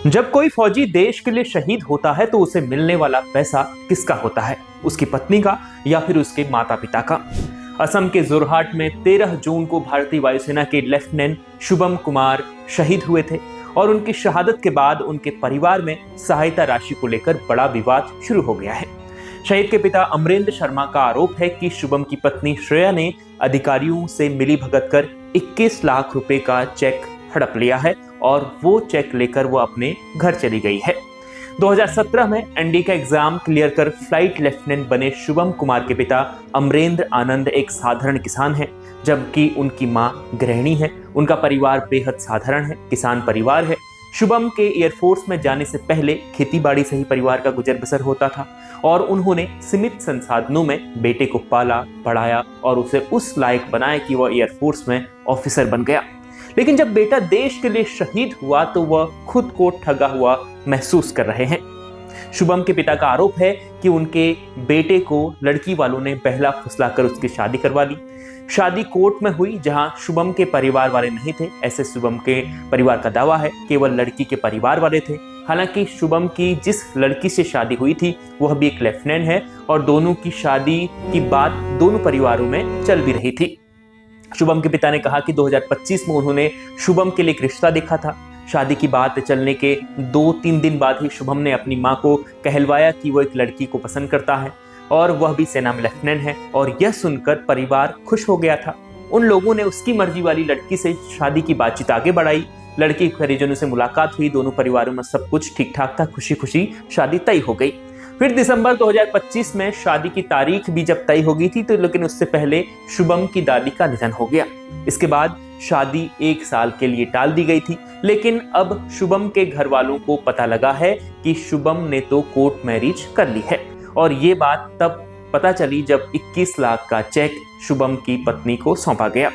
जब कोई फौजी देश के लिए शहीद होता है तो उसे मिलने वाला पैसा किसका होता है? उसकी पत्नी का या फिर उसके माता पिता का? असम के जोरहाट में 13 जून को भारतीय वायुसेना के लेफ्टिनेंट शुभम कुमार शहीद हुए थे और उनकी शहादत के बाद उनके परिवार में सहायता राशि को लेकर बड़ा विवाद शुरू हो गया है। शहीद के पिता अमरेंद्र शर्मा का आरोप है कि शुभम की पत्नी श्रेया ने अधिकारियों से मिलीभगत कर 21 लाख रुपए का चेक हड़प लिया है और वो चेक लेकर वो अपने घर चली गई है। 2017 में एनडी का एग्जाम क्लियर कर फ्लाइट लेफ्टिनेंट बने शुभम कुमार के पिता अमरेंद्र आनंद एक साधारण किसान हैं, जबकि उनकी मां गृहिणी है। उनका परिवार बेहद साधारण है, किसान परिवार है। शुभम के एयरफोर्स में जाने से पहले खेतीबाड़ी से ही परिवार का गुजर बसर होता था और उन्होंने सीमित संसाधनों में बेटे को पाला बढ़ाया और उसे उस लायक बनाया कि वह एयरफोर्स में ऑफिसर बन गया। लेकिन जब बेटा देश के लिए शहीद हुआ तो वह खुद को ठगा हुआ महसूस कर रहे हैं। शुभम के पिता का आरोप है कि उनके बेटे को लड़की वालों ने बहला फुसलाकर उसकी शादी करवा ली। शादी कोर्ट में हुई जहां शुभम के परिवार वाले नहीं थे, ऐसे शुभम के परिवार का दावा है। केवल लड़की के परिवार वाले थे। हालांकि शुभम की जिस लड़की से शादी हुई थी वह भी एक लेफ्टिनेंट है और दोनों की शादी की बात दोनों परिवारों में चल भी रही थी। शुभम के पिता ने कहा कि 2025 में उन्होंने शुभम के लिए एक रिश्ता देखा था। शादी की बात चलने के 2-3 दिन बाद ही शुभम ने अपनी मां को कहलवाया कि वो एक लड़की को पसंद करता है और वह भी सेना में लेफ्टिनेंट है, और यह सुनकर परिवार खुश हो गया था। उन लोगों ने उसकी मर्जी वाली लड़की से शादी की बातचीत आगे बढ़ाई। लड़की के परिजनों से मुलाकात हुई, दोनों परिवारों में सब कुछ ठीक ठाक था, खुशी खुशी शादी तय हो गई। फिर दिसंबर 2025 में शादी की तारीख भी जब तय हो गई थी तो लेकिन उससे पहले शुभम की दादी का निधन हो गया। इसके बाद शादी 1 साल के लिए टाल दी गई थी। लेकिन अब शुभम के घर वालों को पता लगा है कि शुभम ने तो कोर्ट मैरिज कर ली है, और ये बात तब पता चली जब 21 लाख का चेक शुभम की पत्नी को सौंपा गया।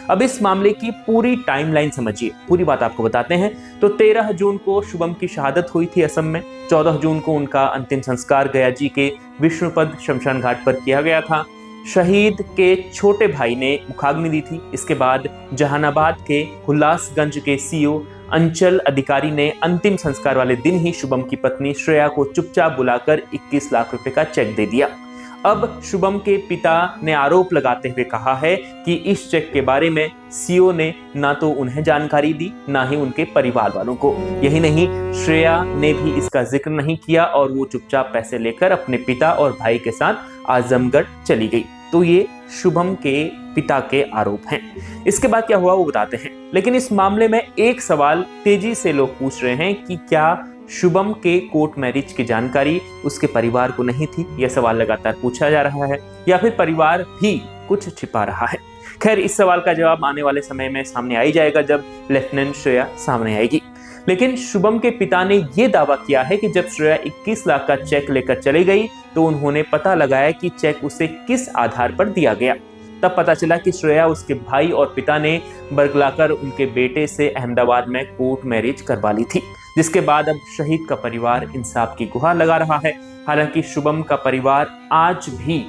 अब इस मामले की पूरी टाइमलाइन समझिए, पूरी बात आपको बताते हैं। तो 13 जून को शुभम की शहादत हुई थी असम में। 14 जून को उनका अंतिम संस्कार गया जी के विष्णुपद शमशान घाट पर किया गया था। शहीद के छोटे भाई ने मुखाग्नि दी थी। इसके बाद जहानाबाद के हुल्लासगंज के सीओ अंचल अधिकारी ने अंतिम संस्कार वाले दिन ही शुभम की पत्नी श्रेया को चुपचाप बुलाकर 21 लाख रुपए का चेक दे दिया। अब शुभम के पिता ने आरोप लगाते हुए कहा है कि इस चेक के बारे में सीओ ने ना तो उन्हें जानकारी दी, ना ही उनके परिवार वालों को। यही नहीं, श्रेया ने भी इसका जिक्र नहीं किया और वो चुपचाप पैसे लेकर अपने पिता और भाई के साथ आजमगढ़ चली गई। तो ये शुभम के पिता के आरोप हैं। इसके बाद क्या हुआ वो बताते हैं। लेकिन इस मामले में एक सवाल तेजी से लोग पूछ रहे हैं कि क्या शुभम के कोर्ट मैरिज की जानकारी उसके परिवार को नहीं थी? यह सवाल लगातार पूछा जा रहा है, या फिर परिवार भी कुछ छिपा रहा है? खैर, इस सवाल का जवाब आने वाले समय में सामने आ ही जाएगा जब लेफ्टिनेंट श्रेया सामने आएगी। लेकिन शुभम के पिता ने यह दावा किया है कि जब श्रेया 21 लाख का चेक लेकर चली गई तो उन्होंने पता लगाया कि चेक उसे किस आधार पर दिया गया। तब पता चला कि श्रेया उसके भाई और पिता ने बरगलाकर उनके बेटे से अहमदाबाद में कोर्ट मैरिज करवा ली थी, जिसके बाद अब शहीद का परिवार इंसाफ की गुहार लगा रहा है। हालांकि शुभम का परिवार आज भी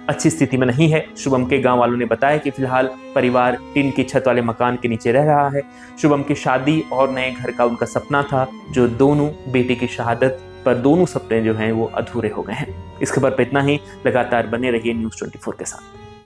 अच्छी स्थिति में नहीं है। शुभम के गांव वालों ने बताया कि फिलहाल परिवार टिन की छत वाले मकान के नीचे रह रहा है। शुभम की शादी और नए घर का उनका सपना था, जो दोनों बेटे की शहादत पर दोनों सपने जो हैं वो अधूरे हो गए हैं। इस खबर पर इतना ही। लगातार बने रहिए न्यूज़ 24 के साथ।